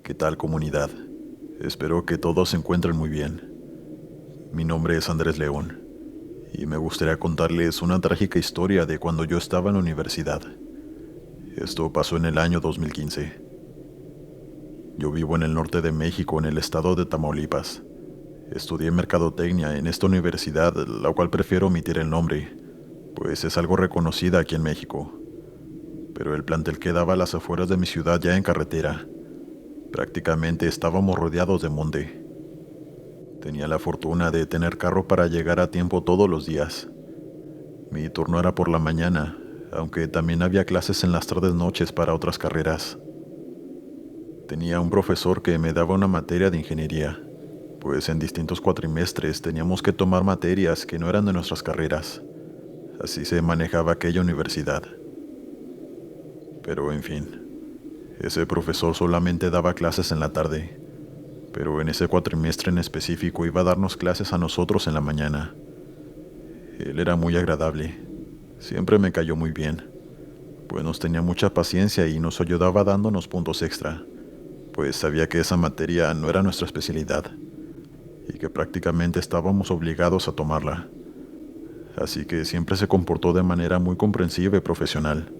¿Qué tal, comunidad? Espero que todos se encuentren muy bien. Mi nombre es Andrés León y me gustaría contarles una trágica historia de cuando yo estaba en la universidad. Esto pasó en el año 2015. Yo vivo en el norte de México, en el estado de Tamaulipas. Estudié mercadotecnia en esta universidad, la cual prefiero omitir el nombre, pues es algo reconocida aquí en México. Pero el plantel quedaba a las afueras de mi ciudad, ya en carretera. Prácticamente estábamos rodeados de monte. Tenía la fortuna de tener carro para llegar a tiempo todos los días. Mi turno era por la mañana, aunque también había clases en las tardes noches para otras carreras. Tenía un profesor que me daba una materia de ingeniería, pues en distintos cuatrimestres teníamos que tomar materias que no eran de nuestras carreras. Así se manejaba aquella universidad. Pero en fin, ese profesor solamente daba clases en la tarde, pero en ese cuatrimestre en específico iba a darnos clases a nosotros en la mañana. Él era muy agradable, siempre me cayó muy bien, pues nos tenía mucha paciencia y nos ayudaba dándonos puntos extra, pues sabía que esa materia no era nuestra especialidad y que prácticamente estábamos obligados a tomarla. Así que siempre se comportó de manera muy comprensiva y profesional.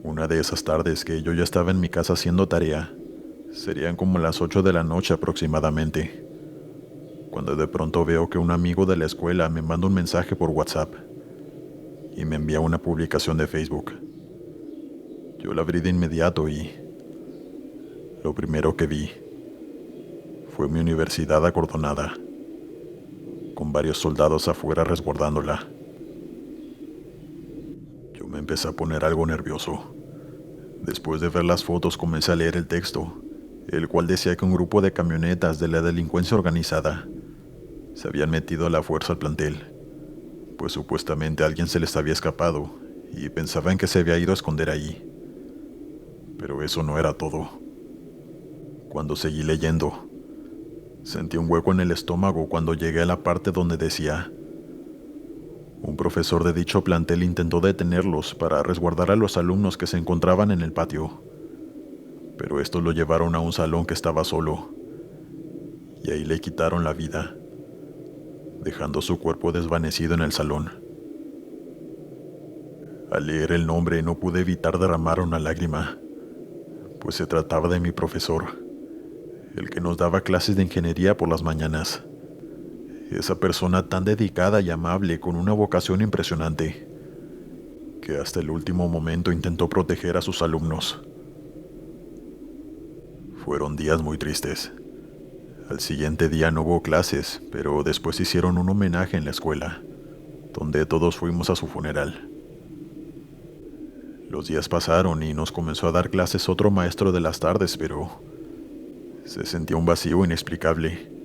Una de esas tardes que yo ya estaba en mi casa haciendo tarea, serían como las 8 de la noche aproximadamente, cuando de pronto veo que un amigo de la escuela me manda un mensaje por WhatsApp y me envía una publicación de Facebook. Yo la abrí de inmediato y lo primero que vi fue mi universidad acordonada, con varios soldados afuera resguardándola. Yo me empecé a poner algo nervioso. Después de ver las fotos comencé a leer el texto, el cual decía que un grupo de camionetas de la delincuencia organizada se habían metido a la fuerza al plantel, pues supuestamente a alguien se les había escapado y pensaban que se había ido a esconder allí. Pero eso no era todo. Cuando seguí leyendo, sentí un hueco en el estómago cuando llegué a la parte donde decía: un profesor de dicho plantel intentó detenerlos para resguardar a los alumnos que se encontraban en el patio, pero estos lo llevaron a un salón que estaba solo, y ahí le quitaron la vida, dejando su cuerpo desvanecido en el salón. Al leer el nombre no pude evitar derramar una lágrima, pues se trataba de mi profesor, el que nos daba clases de ingeniería por las mañanas. Esa persona tan dedicada y amable, con una vocación impresionante, que hasta el último momento intentó proteger a sus alumnos. Fueron días muy tristes. Al siguiente día no hubo clases, pero después hicieron un homenaje en la escuela, donde todos fuimos a su funeral. Los días pasaron y nos comenzó a dar clases otro maestro de las tardes, pero se sentía un vacío inexplicable.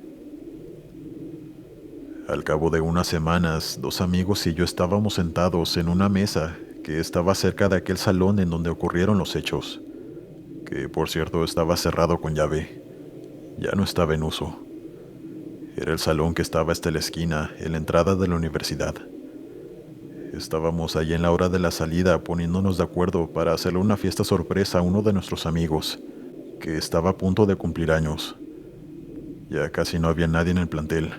Al cabo de unas semanas, dos amigos y yo estábamos sentados en una mesa que estaba cerca de aquel salón en donde ocurrieron los hechos, que por cierto estaba cerrado con llave. Ya no estaba en uso. Era el salón que estaba hasta la esquina, en la entrada de la universidad. Estábamos allí en la hora de la salida poniéndonos de acuerdo para hacerle una fiesta sorpresa a uno de nuestros amigos, que estaba a punto de cumplir años. Ya casi no había nadie en el plantel,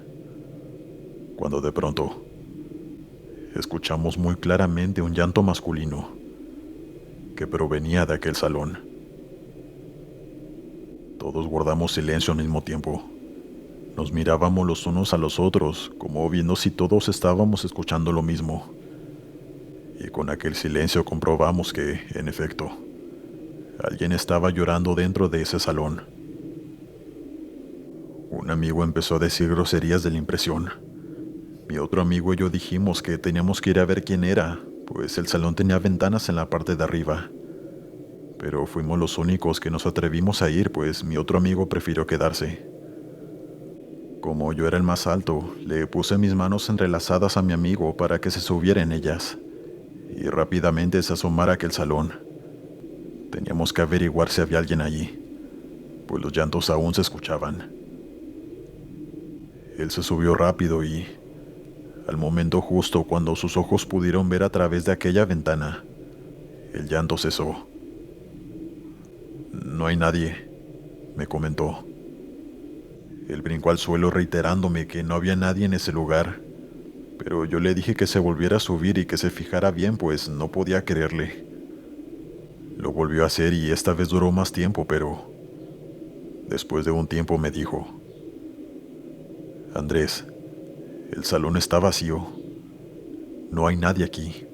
cuando de pronto escuchamos muy claramente un llanto masculino que provenía de aquel salón. Todos guardamos silencio al mismo tiempo. Nos mirábamos los unos a los otros, como viendo si todos estábamos escuchando lo mismo. Y con aquel silencio comprobamos que, en efecto, alguien estaba llorando dentro de ese salón. Un amigo empezó a decir groserías de la impresión. Mi otro amigo y yo dijimos que teníamos que ir a ver quién era, pues el salón tenía ventanas en la parte de arriba. Pero fuimos los únicos que nos atrevimos a ir, pues mi otro amigo prefirió quedarse. Como yo era el más alto, le puse mis manos entrelazadas a mi amigo para que se subiera en ellas y rápidamente se asomara a aquel salón. Teníamos que averiguar si había alguien allí, pues los llantos aún se escuchaban. Él se subió rápido y, al momento justo cuando sus ojos pudieron ver a través de aquella ventana, el llanto cesó. No hay nadie, me comentó. Él brincó al suelo reiterándome que no había nadie en ese lugar, pero yo le dije que se volviera a subir y que se fijara bien, pues no podía creerle. Lo volvió a hacer y esta vez duró más tiempo, pero después de un tiempo me dijo: Andrés, el salón está vacío. No hay nadie aquí.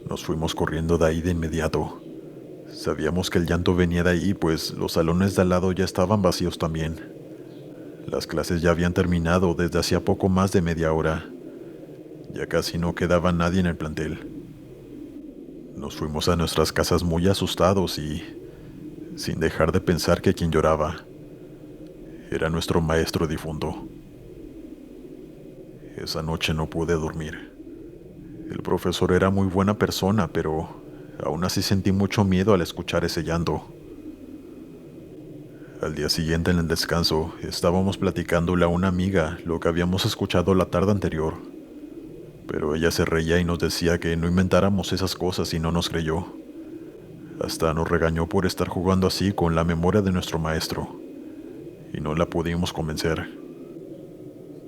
Nos fuimos corriendo de ahí de inmediato. Sabíamos que el llanto venía de ahí, pues los salones de al lado ya estaban vacíos también. Las clases ya habían terminado desde hacía poco más de media hora. Ya casi no quedaba nadie en el plantel. Nos fuimos a nuestras casas muy asustados y sin dejar de pensar que quien lloraba era nuestro maestro difunto. Esa noche no pude dormir. El profesor era muy buena persona, pero aún así sentí mucho miedo al escuchar ese llanto. Al día siguiente, en el descanso, estábamos platicándole a una amiga lo que habíamos escuchado la tarde anterior, pero ella se reía y nos decía que no inventáramos esas cosas y no nos creyó. Hasta nos regañó por estar jugando así con la memoria de nuestro maestro, y no la pudimos convencer.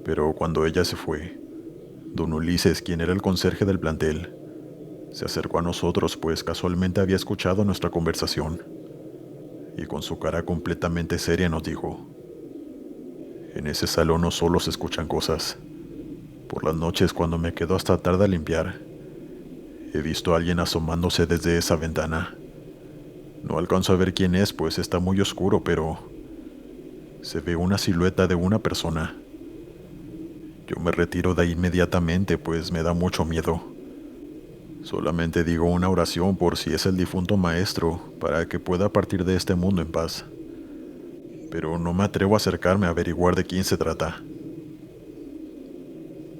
Pero cuando ella se fue, don Ulises, quien era el conserje del plantel, se acercó a nosotros, pues casualmente había escuchado nuestra conversación, y con su cara completamente seria nos dijo: en ese salón no solo se escuchan cosas. Por las noches, cuando me quedo hasta tarde a limpiar, he visto a alguien asomándose desde esa ventana. No alcanzo a ver quién es, pues está muy oscuro, pero se ve una silueta de una persona. Yo me retiro de ahí inmediatamente, pues me da mucho miedo. Solamente digo una oración por si es el difunto maestro, para que pueda partir de este mundo en paz. Pero no me atrevo a acercarme a averiguar de quién se trata.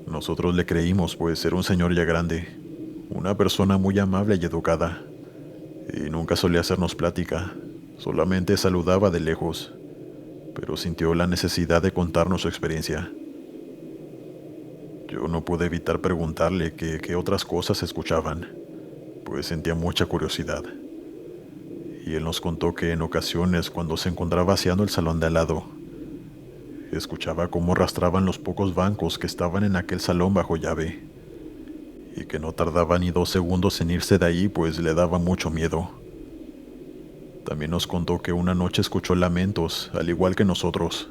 Nosotros le creímos, pues era un señor ya grande, una persona muy amable y educada, y nunca solía hacernos plática, solamente saludaba de lejos, pero sintió la necesidad de contarnos su experiencia. Yo no pude evitar preguntarle qué otras cosas escuchaban, pues sentía mucha curiosidad. Y él nos contó que en ocasiones, cuando se encontraba vaciando el salón de al lado, escuchaba cómo arrastraban los pocos bancos que estaban en aquel salón bajo llave, y que no tardaba ni 2 segundos en irse de ahí, pues le daba mucho miedo. También nos contó que una noche escuchó lamentos, al igual que nosotros,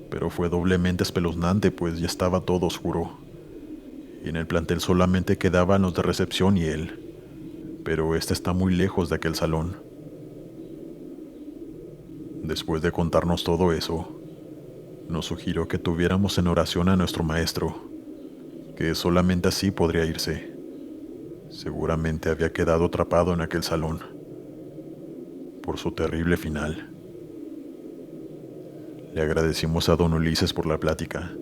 pero fue doblemente espeluznante, pues ya estaba todo oscuro, y en el plantel solamente quedaban los de recepción y él, pero este está muy lejos de aquel salón. Después de contarnos todo eso, nos sugirió que tuviéramos en oración a nuestro maestro, que solamente así podría irse. Seguramente había quedado atrapado en aquel salón por su terrible final. Le agradecimos a don Ulises por la plática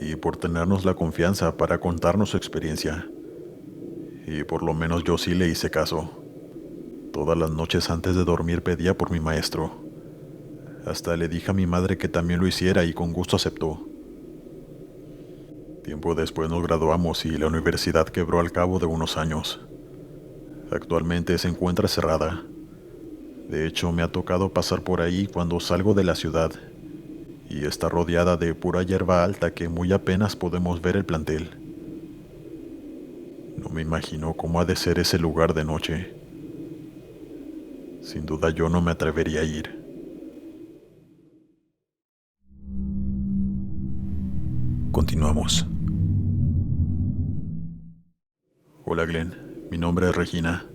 y por tenernos la confianza para contarnos su experiencia. Y por lo menos yo sí le hice caso. Todas las noches antes de dormir pedía por mi maestro. Hasta le dije a mi madre que también lo hiciera y con gusto aceptó. Tiempo después nos graduamos y la universidad quebró al cabo de unos años. Actualmente se encuentra cerrada. De hecho, me ha tocado pasar por ahí cuando salgo de la ciudad, y está rodeada de pura hierba alta que muy apenas podemos ver el plantel. No me imagino cómo ha de ser ese lugar de noche. Sin duda yo no me atrevería a ir. Continuamos. Hola Glenn, mi nombre es Regina.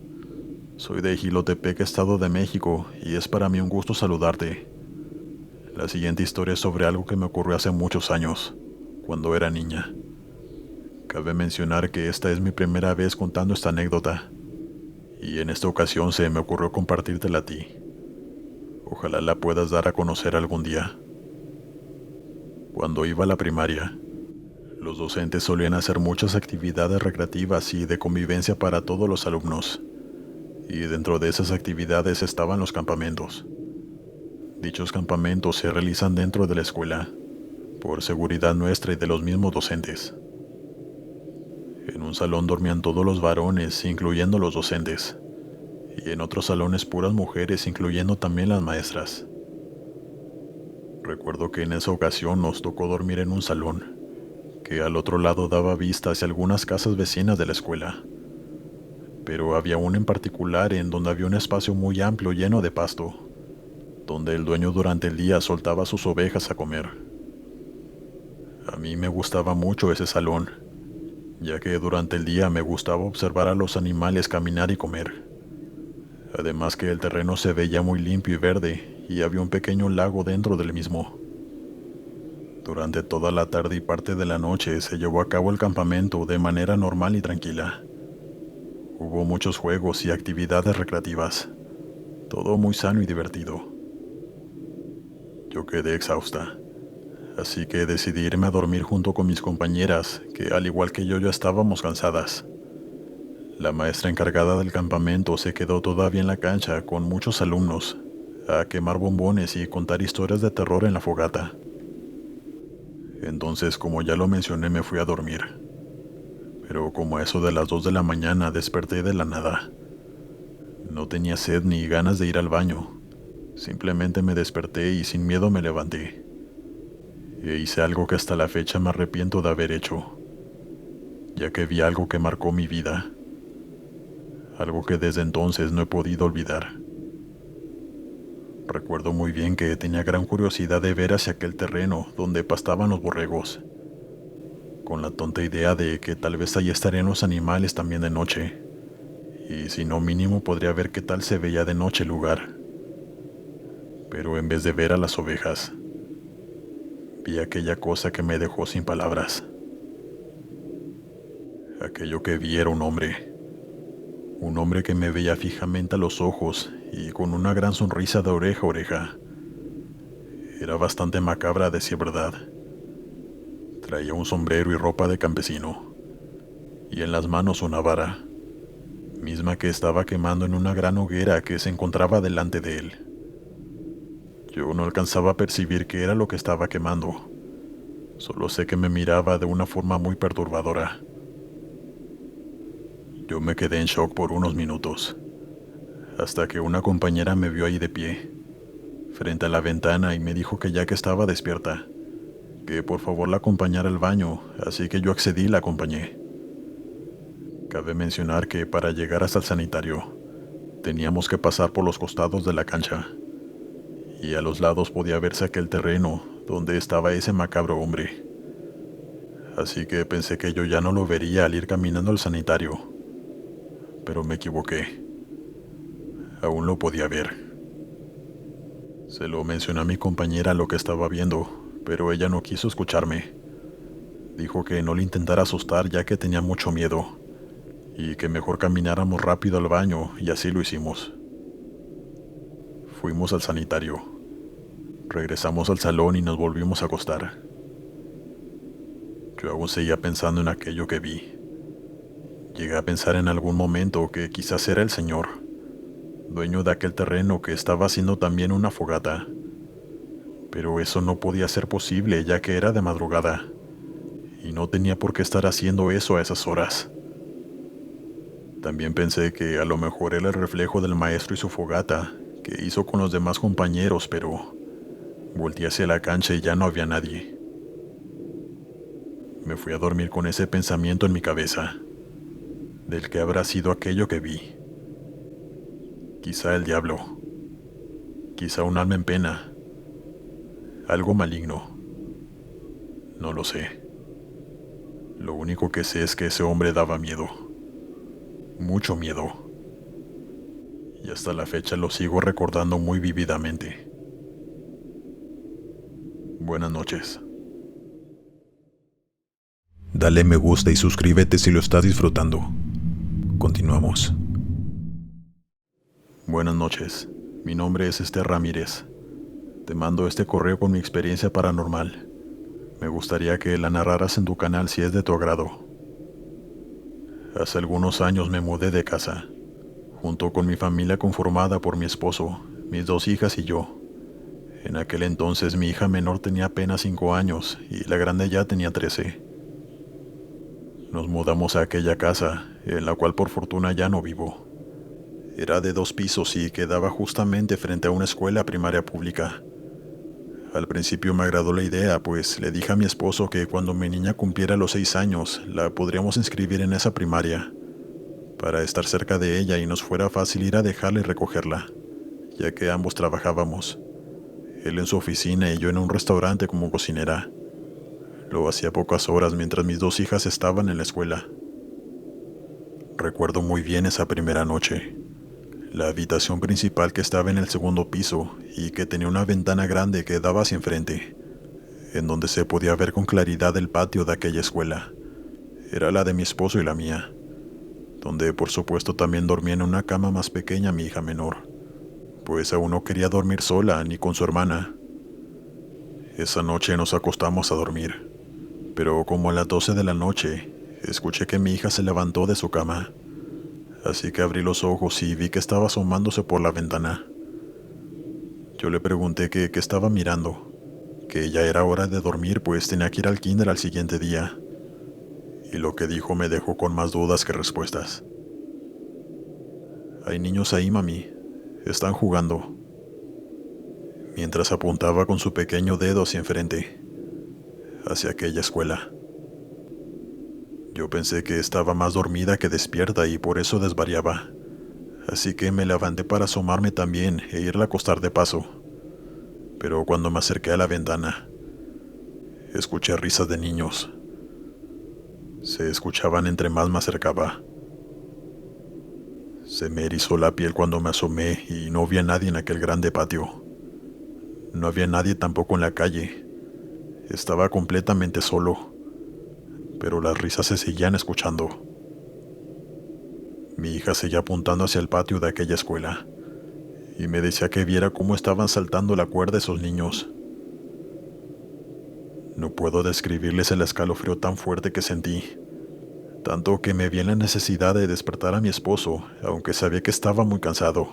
Soy de Jilotepec, Estado de México, y es para mí un gusto saludarte. La siguiente historia es sobre algo que me ocurrió hace muchos años, cuando era niña. Cabe mencionar que esta es mi primera vez contando esta anécdota, y en esta ocasión se me ocurrió compartírtela a ti. Ojalá la puedas dar a conocer algún día. Cuando iba a la primaria, los docentes solían hacer muchas actividades recreativas y de convivencia para todos los alumnos, y dentro de esas actividades estaban los campamentos. Dichos campamentos se realizan dentro de la escuela, por seguridad nuestra y de los mismos docentes. En un salón dormían todos los varones, incluyendo los docentes, y en otros salones puras mujeres, incluyendo también las maestras. Recuerdo que en esa ocasión nos tocó dormir en un salón, que al otro lado daba vista hacia algunas casas vecinas de la escuela, pero había uno en particular en donde había un espacio muy amplio lleno de pasto, donde el dueño durante el día soltaba sus ovejas a comer. A mí me gustaba mucho ese salón, ya que durante el día me gustaba observar a los animales caminar y comer. Además que el terreno se veía muy limpio y verde, y había un pequeño lago dentro del mismo. Durante toda la tarde y parte de la noche se llevó a cabo el campamento de manera normal y tranquila. Hubo muchos juegos y actividades recreativas, todo muy sano y divertido. Yo quedé exhausta, así que decidí irme a dormir junto con mis compañeras, que al igual que yo ya estábamos cansadas. La maestra encargada del campamento se quedó todavía en la cancha con muchos alumnos, a quemar bombones y contar historias de terror en la fogata. Entonces, como ya lo mencioné, me fui a dormir. Pero como a eso de las 2 de la mañana desperté de la nada. No tenía sed ni ganas de ir al baño. Simplemente me desperté y sin miedo me levanté. E hice algo que hasta la fecha me arrepiento de haber hecho, ya que vi algo que marcó mi vida. Algo que desde entonces no he podido olvidar. Recuerdo muy bien que tenía gran curiosidad de ver hacia aquel terreno donde pastaban los borregos, con la tonta idea de que tal vez allí estarían los animales también de noche, y si no mínimo podría ver qué tal se veía de noche el lugar. Pero en vez de ver a las ovejas, vi aquella cosa que me dejó sin palabras. Aquello que vi era un hombre que me veía fijamente a los ojos y con una gran sonrisa de oreja a oreja. Era bastante macabra a decir verdad. Traía un sombrero y ropa de campesino, y en las manos una vara, misma que estaba quemando en una gran hoguera que se encontraba delante de él. Yo no alcanzaba a percibir qué era lo que estaba quemando, solo sé que me miraba de una forma muy perturbadora. Yo me quedé en shock por unos minutos, hasta que una compañera me vio ahí de pie, frente a la ventana, y me dijo que ya que estaba despierta, que por favor la acompañara al baño, así que yo accedí y la acompañé. Cabe mencionar que para llegar hasta el sanitario, teníamos que pasar por los costados de la cancha, y a los lados podía verse aquel terreno donde estaba ese macabro hombre. Así que pensé que yo ya no lo vería al ir caminando al sanitario, pero me equivoqué. Aún lo podía ver. Se lo mencioné a mi compañera lo que estaba viendo, pero ella no quiso escucharme. Dijo que no le intentara asustar ya que tenía mucho miedo, y que mejor camináramos rápido al baño, y así lo hicimos. Fuimos al sanitario. Regresamos al salón y nos volvimos a acostar. Yo aún seguía pensando en aquello que vi. Llegué a pensar en algún momento que quizás era el señor, dueño de aquel terreno, que estaba haciendo también una fogata. Pero eso no podía ser posible ya que era de madrugada, y no tenía por qué estar haciendo eso a esas horas. También pensé que a lo mejor era el reflejo del maestro y su fogata, que hizo con los demás compañeros, pero volteé hacia la cancha y ya no había nadie. Me fui a dormir con ese pensamiento en mi cabeza, del que habrá sido aquello que vi. Quizá el diablo, quizá un alma en pena, algo maligno. No lo sé. Lo único que sé es que ese hombre daba miedo, mucho miedo, y hasta la fecha lo sigo recordando muy vívidamente. Buenas noches. Dale me gusta y suscríbete si lo estás disfrutando. Continuamos. Buenas noches. Mi nombre es Esther Ramírez. Te mando este correo con mi experiencia paranormal. Me gustaría que la narraras en tu canal si es de tu agrado. Hace algunos años me mudé de casa, junto con mi familia conformada por mi esposo, mis 2 hijas y yo. En aquel entonces mi hija menor tenía apenas 5 años y la grande ya tenía 13. Nos mudamos a aquella casa, en la cual por fortuna ya no vivo. Era de 2 pisos y quedaba justamente frente a una escuela primaria pública. Al principio me agradó la idea, pues le dije a mi esposo que cuando mi niña cumpliera los 6 años, la podríamos inscribir en esa primaria, para estar cerca de ella y nos fuera fácil ir a dejarla y recogerla, ya que ambos trabajábamos. Él en su oficina y yo en un restaurante como cocinera. Lo hacía pocas horas mientras mis 2 hijas estaban en la escuela. Recuerdo muy bien esa primera noche. La habitación principal que estaba en el segundo piso y que tenía una ventana grande que daba hacia enfrente, en donde se podía ver con claridad el patio de aquella escuela. Era la de mi esposo y la mía, donde por supuesto también dormía en una cama más pequeña mi hija menor, pues aún no quería dormir sola ni con su hermana. Esa noche nos acostamos a dormir, pero como a las 12 de la noche, escuché que mi hija se levantó de su cama. Así que abrí los ojos y vi que estaba asomándose por la ventana. Yo le pregunté qué estaba mirando, que ya era hora de dormir pues tenía que ir al kinder al siguiente día. Y lo que dijo me dejó con más dudas que respuestas. Hay niños ahí, mami. Están jugando. Mientras apuntaba con su pequeño dedo hacia enfrente, hacia aquella escuela. Yo pensé que estaba más dormida que despierta y por eso desvariaba. Así que me levanté para asomarme también e irla a acostar de paso. Pero cuando me acerqué a la ventana, escuché risas de niños. Se escuchaban entre más me acercaba. Se me erizó la piel cuando me asomé y no vi a nadie en aquel grande patio. No había nadie tampoco en la calle. Estaba completamente solo, pero las risas se seguían escuchando. Mi hija seguía apuntando hacia el patio de aquella escuela y me decía que viera cómo estaban saltando la cuerda esos niños. No puedo describirles el escalofrío tan fuerte que sentí, tanto que me vi en la necesidad de despertar a mi esposo, aunque sabía que estaba muy cansado,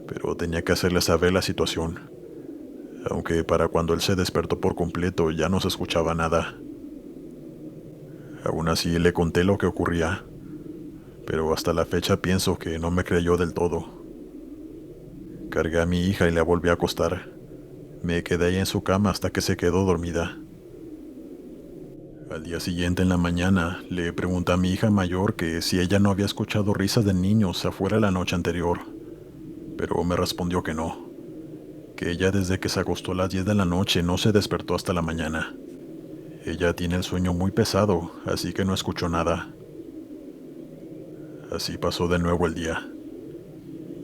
pero tenía que hacerle saber la situación, aunque para cuando él se despertó por completo ya no se escuchaba nada. Aún así le conté lo que ocurría, pero hasta la fecha pienso que no me creyó del todo. Cargué a mi hija y la volví a acostar. Me quedé ahí en su cama hasta que se quedó dormida. Al día siguiente en la mañana le pregunté a mi hija mayor que si ella no había escuchado risas de niños afuera la noche anterior, pero me respondió que no, que ella desde que se acostó a las 10 de la noche no se despertó hasta la mañana. Ella tiene el sueño muy pesado, así que no escuchó nada. Así pasó de nuevo el día,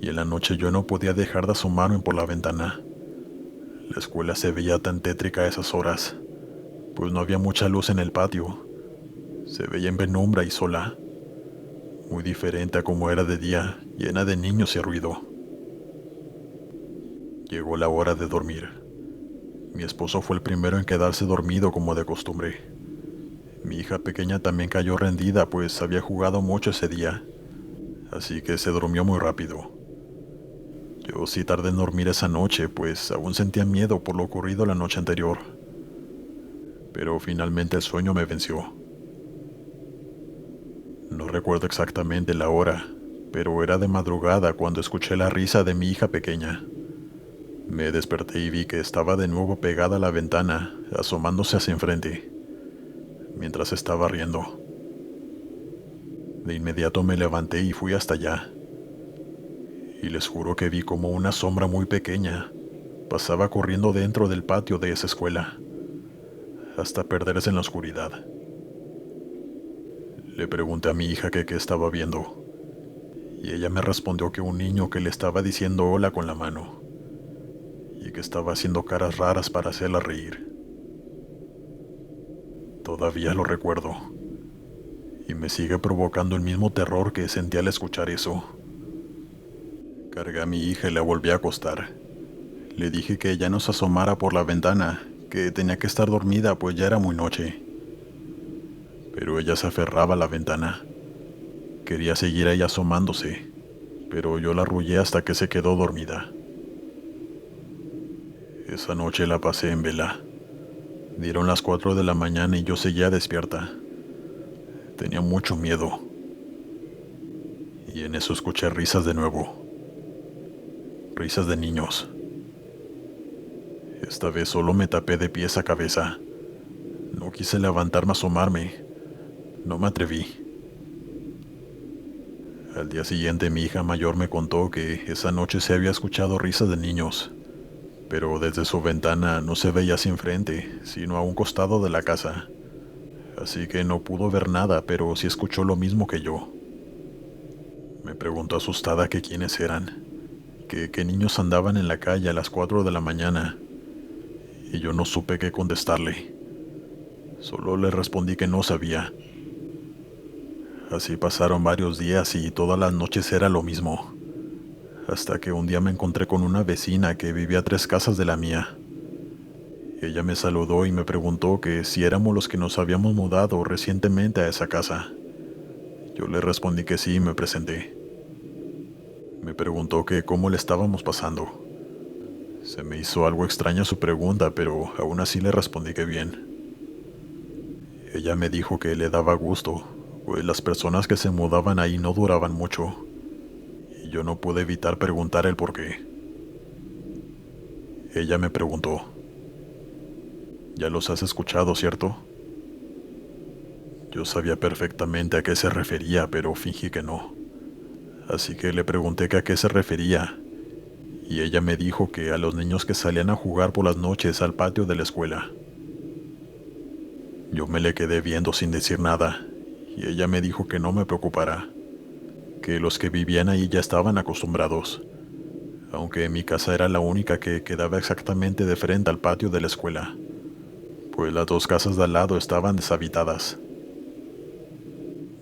y en la noche yo no podía dejar de asomarme por la ventana. La escuela se veía tan tétrica a esas horas, pues no había mucha luz en el patio. Se veía en penumbra y sola, muy diferente a como era de día, llena de niños y ruido. Llegó la hora de dormir. Mi esposo fue el primero en quedarse dormido como de costumbre. Mi hija pequeña también cayó rendida, pues había jugado mucho ese día, así que se durmió muy rápido. Yo sí tardé en dormir esa noche, pues aún sentía miedo por lo ocurrido la noche anterior. Pero finalmente el sueño me venció. No recuerdo exactamente la hora, pero era de madrugada cuando escuché la risa de mi hija pequeña. Me desperté y vi que estaba de nuevo pegada a la ventana, asomándose hacia enfrente, mientras estaba riendo. De inmediato me levanté y fui hasta allá. Y les juro que vi como una sombra muy pequeña pasaba corriendo dentro del patio de esa escuela, hasta perderse en la oscuridad. Le pregunté a mi hija que qué estaba viendo, y ella me respondió que un niño que le estaba diciendo hola con la mano, y que estaba haciendo caras raras para hacerla reír. Todavía lo recuerdo, y me sigue provocando el mismo terror que sentí al escuchar eso. Cargué a mi hija y la volví a acostar. Le dije que ella no se asomara por la ventana, que tenía que estar dormida pues ya era muy noche. Pero ella se aferraba a la ventana. Quería seguir ahí asomándose, pero yo la arrullé hasta que se quedó dormida. Esa noche la pasé en vela. Dieron las 4 de la mañana y yo seguía despierta. Tenía mucho miedo. y en eso escuché risas de nuevo. Risas de niños. Esta vez solo me tapé de pies a cabeza. No quise levantarme a asomarme. No me atreví. Al día siguiente mi hija mayor me contó que esa noche se había escuchado risas de niños, pero desde su ventana no se veía hacia enfrente, sino a un costado de la casa. Así que no pudo ver nada, pero sí escuchó lo mismo que yo. Me preguntó asustada que quiénes eran, que qué niños andaban en la calle a las 4 de la mañana, y yo no supe qué contestarle. Solo le respondí que no sabía. Así pasaron varios días y todas las noches era lo mismo, hasta que un día me encontré con una vecina que vivía a 3 casas de la mía. Ella me saludó y me preguntó que si éramos los que nos habíamos mudado recientemente a esa casa. Yo le respondí que sí y me presenté. Me preguntó que cómo le estábamos pasando. Se me hizo algo extraña su pregunta, pero aún así le respondí que bien. Ella me dijo que le daba gusto, pues las personas que se mudaban ahí no duraban mucho, y yo no pude evitar preguntar el por qué. Ella me preguntó: «¿Ya los has escuchado, cierto?». Yo sabía perfectamente a qué se refería, pero fingí que no. Así que le pregunté que a qué se refería, y ella me dijo que a los niños que salían a jugar por las noches al patio de la escuela. Yo me le quedé viendo sin decir nada, y ella me dijo que no me preocupara, que los que vivían ahí ya estaban acostumbrados, aunque mi casa era la única que quedaba exactamente de frente al patio de la escuela, pues las 2 casas de al lado estaban deshabitadas.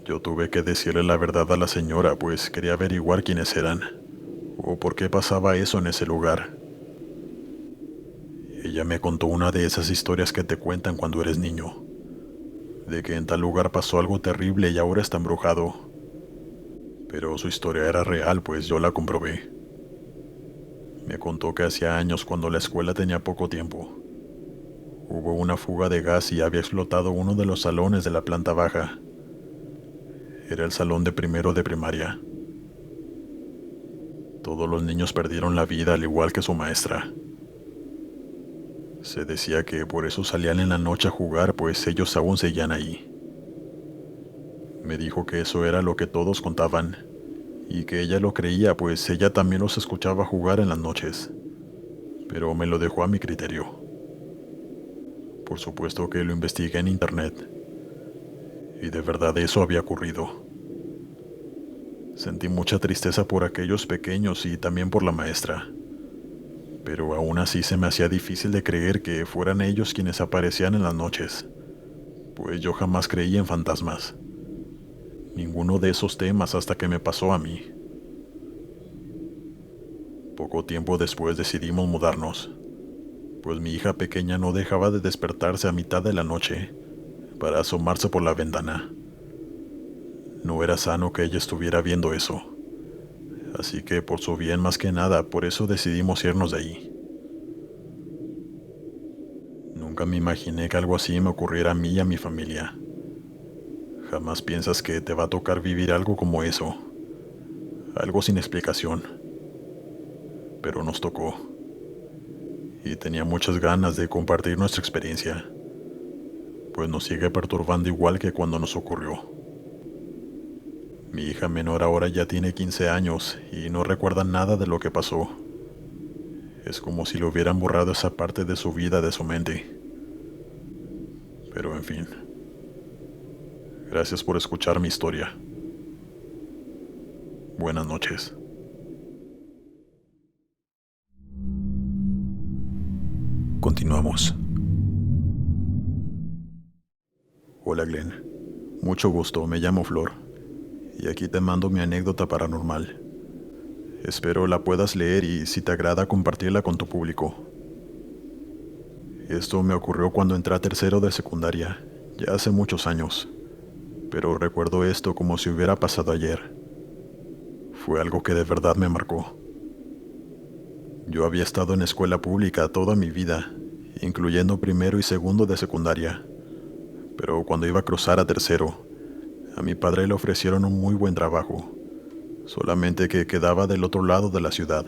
Yo tuve que decirle la verdad a la señora, pues quería averiguar quiénes eran, o por qué pasaba eso en ese lugar. Ella me contó una de esas historias que te cuentan cuando eres niño, de que en tal lugar pasó algo terrible y ahora está embrujado. Pero su historia era real, pues yo la comprobé. Me contó que hacía años, cuando la escuela tenía poco tiempo, hubo una fuga de gas y había explotado uno de los salones de la planta baja. Era el salón de primero de primaria. Todos los niños perdieron la vida, al igual que su maestra. Se decía que por eso salían en la noche a jugar, pues ellos aún seguían ahí. Me dijo que eso era lo que todos contaban, y que ella lo creía, pues ella también los escuchaba jugar en las noches, pero me lo dejó a mi criterio. Por supuesto que lo investigué en internet, y de verdad eso había ocurrido. Sentí mucha tristeza por aquellos pequeños y también por la maestra, pero aún así se me hacía difícil de creer que fueran ellos quienes aparecían en las noches, pues yo jamás creí en fantasmas. Ninguno de esos temas hasta que me pasó a mí. Poco tiempo después decidimos mudarnos, pues mi hija pequeña no dejaba de despertarse a mitad de la noche para asomarse por la ventana. No era sano que ella estuviera viendo eso, así que por su bien más que nada, por eso decidimos irnos de ahí. Nunca me imaginé que algo así me ocurriera a mí y a mi familia. Jamás piensas que te va a tocar vivir algo como eso, algo sin explicación. Pero nos tocó, y tenía muchas ganas de compartir nuestra experiencia, pues nos sigue perturbando igual que cuando nos ocurrió. Mi hija menor ahora ya tiene 15 años y no recuerda nada de lo que pasó. Es como si le hubieran borrado esa parte de su vida de su mente. Pero en fin. Gracias por escuchar mi historia. Buenas noches. Continuamos. Hola Glenn. Mucho gusto, me llamo Flor. Y aquí te mando mi anécdota paranormal. Espero la puedas leer y, si te agrada, compartirla con tu público. Esto me ocurrió cuando entré a tercero de secundaria, ya hace muchos años. Pero recuerdo esto como si hubiera pasado ayer. Fue algo que de verdad me marcó. Yo había estado en escuela pública toda mi vida, incluyendo primero y segundo de secundaria. Pero cuando iba a cruzar a tercero, a mi padre le ofrecieron un muy buen trabajo, solamente que quedaba del otro lado de la ciudad,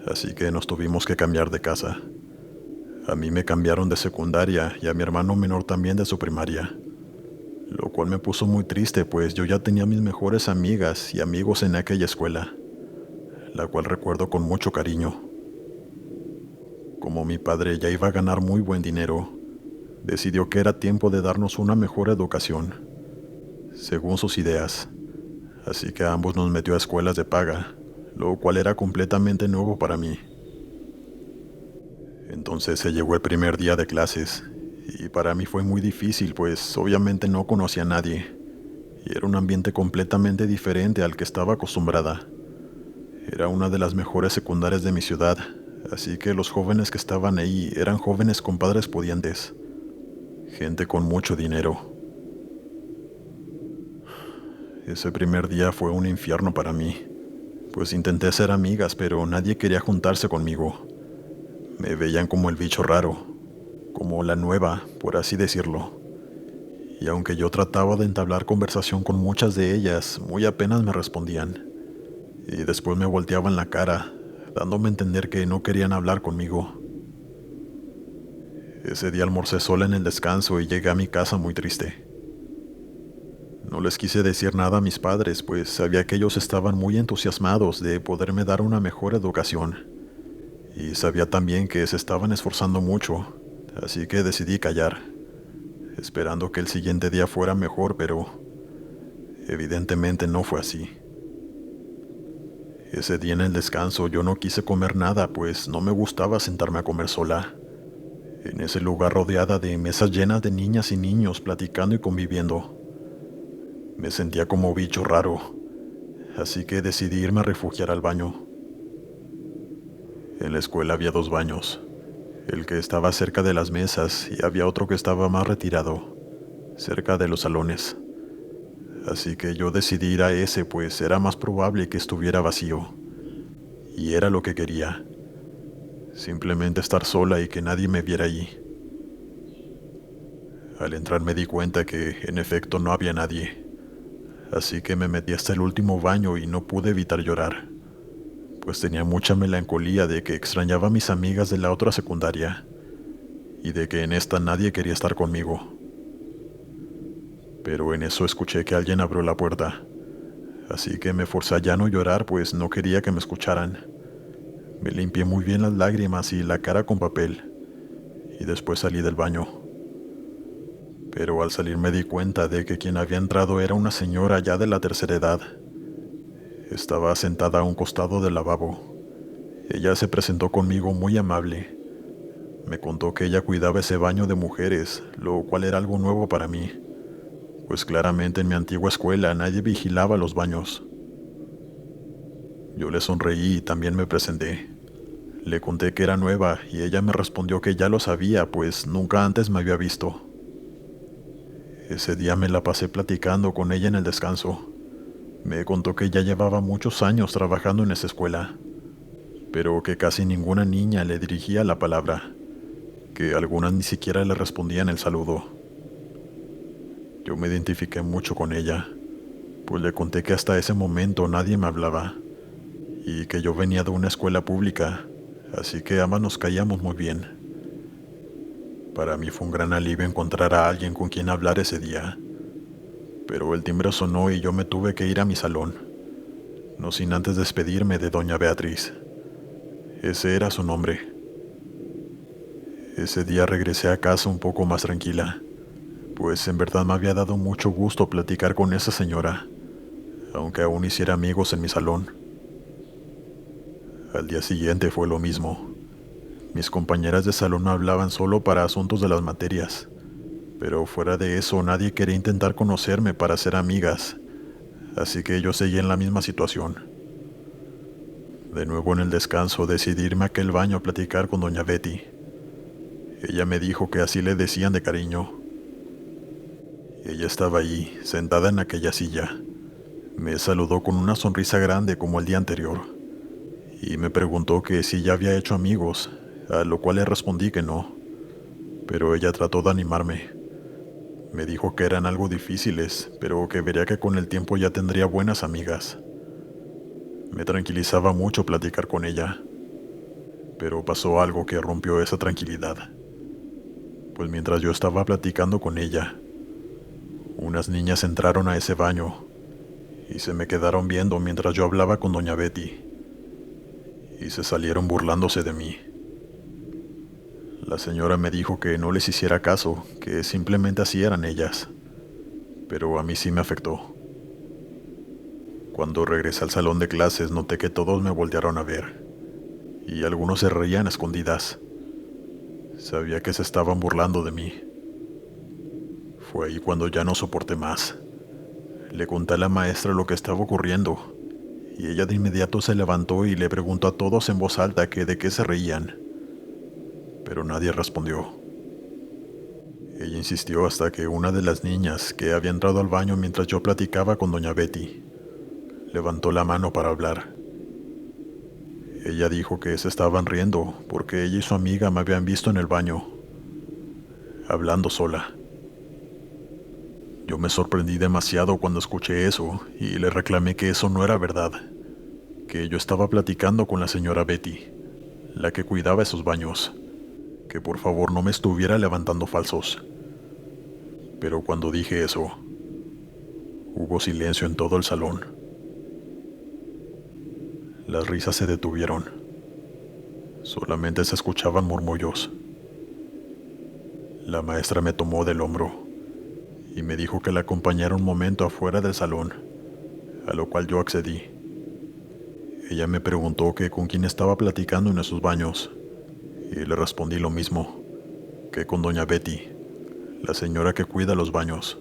así que nos tuvimos que cambiar de casa. A mí me cambiaron de secundaria y a mi hermano menor también de su primaria, lo cual me puso muy triste, pues yo ya tenía mis mejores amigas y amigos en aquella escuela, la cual recuerdo con mucho cariño. Como mi padre ya iba a ganar muy buen dinero, decidió que era tiempo de darnos una mejor educación, según sus ideas, así que a ambos nos metió a escuelas de paga, lo cual era completamente nuevo para mí. Entonces se llegó el primer día de clases, y para mí fue muy difícil, pues obviamente no conocía a nadie, y era un ambiente completamente diferente al que estaba acostumbrada. Era una de las mejores secundarias de mi ciudad, así que los jóvenes que estaban ahí eran jóvenes con padres pudientes, gente con mucho dinero. Ese primer día fue un infierno para mí, pues intenté ser amigas, pero nadie quería juntarse conmigo. Me veían como el bicho raro, como la nueva, por así decirlo. Y aunque yo trataba de entablar conversación con muchas de ellas, muy apenas me respondían. Y después me volteaban la cara, dándome a entender que no querían hablar conmigo. Ese día almorcé sola en el descanso y llegué a mi casa muy triste. No les quise decir nada a mis padres, pues sabía que ellos estaban muy entusiasmados de poderme dar una mejor educación. Y sabía también que se estaban esforzando mucho, así que decidí callar, esperando que el siguiente día fuera mejor, pero evidentemente no fue así. Ese día en el descanso yo no quise comer nada, pues no me gustaba sentarme a comer sola, en ese lugar rodeada de mesas llenas de niñas y niños platicando y conviviendo. Me sentía como bicho raro, así que decidí irme a refugiar al baño. En la escuela había 2 baños, el que estaba cerca de las mesas y había otro que estaba más retirado, cerca de los salones. Así que yo decidí ir a ese, pues era más probable que estuviera vacío. Y era lo que quería, simplemente estar sola y que nadie me viera allí. Al entrar me di cuenta que, en efecto, no había nadie. Así que me metí hasta el último baño y no pude evitar llorar, pues tenía mucha melancolía de que extrañaba a mis amigas de la otra secundaria y de que en esta nadie quería estar conmigo. Pero en eso escuché que alguien abrió la puerta, así que me forcé a ya no llorar, pues no quería que me escucharan. Me limpié muy bien las lágrimas y la cara con papel, y después salí del baño. Pero al salir me di cuenta de que quien había entrado era una señora ya de la tercera edad. Estaba sentada a un costado del lavabo. Ella se presentó conmigo muy amable. Me contó que ella cuidaba ese baño de mujeres, lo cual era algo nuevo para mí, pues claramente en mi antigua escuela nadie vigilaba los baños. Yo le sonreí y también me presenté. Le conté que era nueva y ella me respondió que ya lo sabía, pues nunca antes me había visto. Ese día me la pasé platicando con ella en el descanso. Me contó que ya llevaba muchos años trabajando en esa escuela, pero que casi ninguna niña le dirigía la palabra, que algunas ni siquiera le respondían el saludo. Yo me identifiqué mucho con ella, pues le conté que hasta ese momento nadie me hablaba, y que yo venía de una escuela pública, así que ambas nos caíamos muy bien. Para mí fue un gran alivio encontrar a alguien con quien hablar ese día, pero el timbre sonó y yo me tuve que ir a mi salón, no sin antes despedirme de doña Beatriz. Ese era su nombre. Ese día regresé a casa un poco más tranquila, pues en verdad me había dado mucho gusto platicar con esa señora, aunque aún hiciera amigos en mi salón. Al día siguiente fue lo mismo. Mis compañeras de salón me hablaban solo para asuntos de las materias, pero fuera de eso nadie quería intentar conocerme para ser amigas, así que yo seguí en la misma situación. De nuevo en el descanso decidí irme a aquel baño a platicar con doña Betty. Ella me dijo que así le decían de cariño. Ella estaba allí, sentada en aquella silla. Me saludó con una sonrisa grande como el día anterior, y me preguntó que si ya había hecho amigos, a lo cual le respondí que no, pero ella trató de animarme. Me dijo que eran algo difíciles, pero que vería que con el tiempo ya tendría buenas amigas. Me tranquilizaba mucho platicar con ella, pero pasó algo que rompió esa tranquilidad. Pues mientras yo estaba platicando con ella, unas niñas entraron a ese baño y se me quedaron viendo mientras yo hablaba con doña Betty, y se salieron burlándose de mí. La señora me dijo que no les hiciera caso, que simplemente así eran ellas, pero a mí sí me afectó. Cuando regresé al salón de clases noté que todos me voltearon a ver, y algunos se reían a escondidas. Sabía que se estaban burlando de mí. Fue ahí cuando ya no soporté más. Le conté a la maestra lo que estaba ocurriendo, y ella de inmediato se levantó y le preguntó a todos en voz alta que de qué se reían, pero nadie respondió. Ella insistió hasta que una de las niñas, que había entrado al baño mientras yo platicaba con doña Betty, levantó la mano para hablar. Ella dijo que se estaban riendo porque ella y su amiga me habían visto en el baño, hablando sola. Yo me sorprendí demasiado cuando escuché eso y le reclamé que eso no era verdad, que yo estaba platicando con la señora Betty, la que cuidaba esos baños, que por favor no me estuviera levantando falsos. Pero cuando dije eso, hubo silencio en todo el salón. Las risas se detuvieron. Solamente se escuchaban murmullos. La maestra me tomó del hombro y me dijo que la acompañara un momento afuera del salón, a lo cual yo accedí. Ella me preguntó que con quién estaba platicando en esos baños, y le respondí lo mismo, que con doña Betty, la señora que cuida los baños.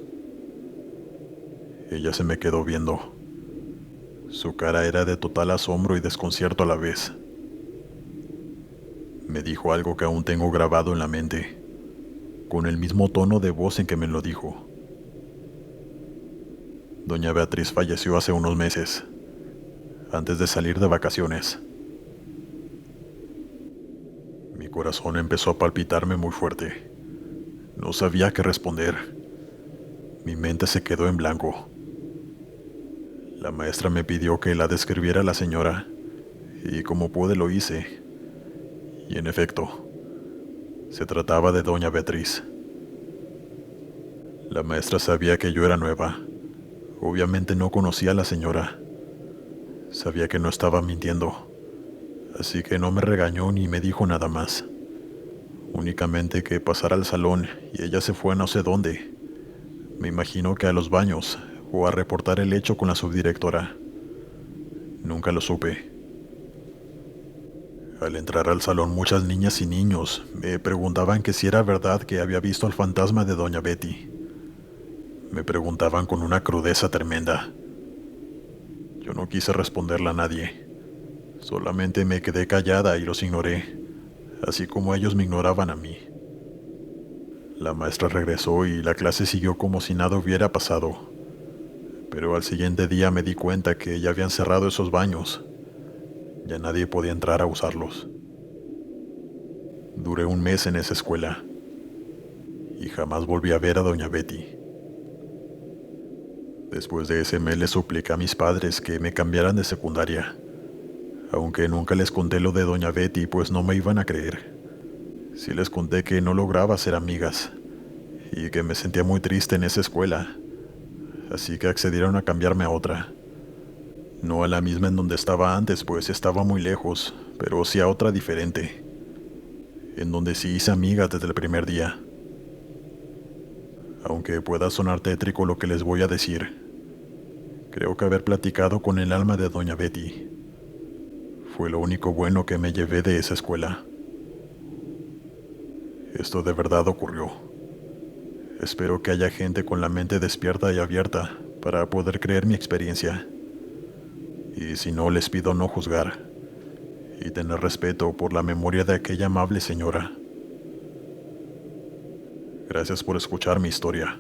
Ella se me quedó viendo. Su cara era de total asombro y desconcierto a la vez. Me dijo algo que aún tengo grabado en la mente, con el mismo tono de voz en que me lo dijo. Doña Beatriz falleció hace unos meses, antes de salir de vacaciones. Mi corazón empezó a palpitarme muy fuerte. No sabía qué responder. Mi mente se quedó en blanco. La maestra me pidió que la describiera a la señora, y como pude lo hice. Y en efecto, se trataba de doña Beatriz. La maestra sabía que yo era nueva. Obviamente no conocía a la señora. Sabía que no estaba mintiendo, así que no me regañó ni me dijo nada más. Únicamente que pasara al salón y ella se fue a no sé dónde. Me imagino que a los baños o a reportar el hecho con la subdirectora. Nunca lo supe. Al entrar al salón, muchas niñas y niños me preguntaban que si era verdad que había visto al fantasma de doña Betty. Me preguntaban con una crudeza tremenda. Yo no quise responderle a nadie. Solamente me quedé callada y los ignoré, así como ellos me ignoraban a mí. La maestra regresó y la clase siguió como si nada hubiera pasado. Pero al siguiente día me di cuenta que ya habían cerrado esos baños. Ya nadie podía entrar a usarlos. Duré un mes en esa escuela y jamás volví a ver a doña Betty. Después de ese mes le supliqué a mis padres que me cambiaran de secundaria, aunque nunca les conté lo de doña Betty, pues no me iban a creer. Sí les conté que no lograba ser amigas y que me sentía muy triste en esa escuela, así que accedieron a cambiarme a otra. No a la misma en donde estaba antes, pues estaba muy lejos, pero sí a otra diferente, en donde sí hice amigas desde el primer día. Aunque pueda sonar tétrico lo que les voy a decir, creo que haber platicado con el alma de doña Betty fue lo único bueno que me llevé de esa escuela. Esto de verdad ocurrió. Espero que haya gente con la mente despierta y abierta para poder creer mi experiencia. Y si no, les pido no juzgar y tener respeto por la memoria de aquella amable señora. Gracias por escuchar mi historia.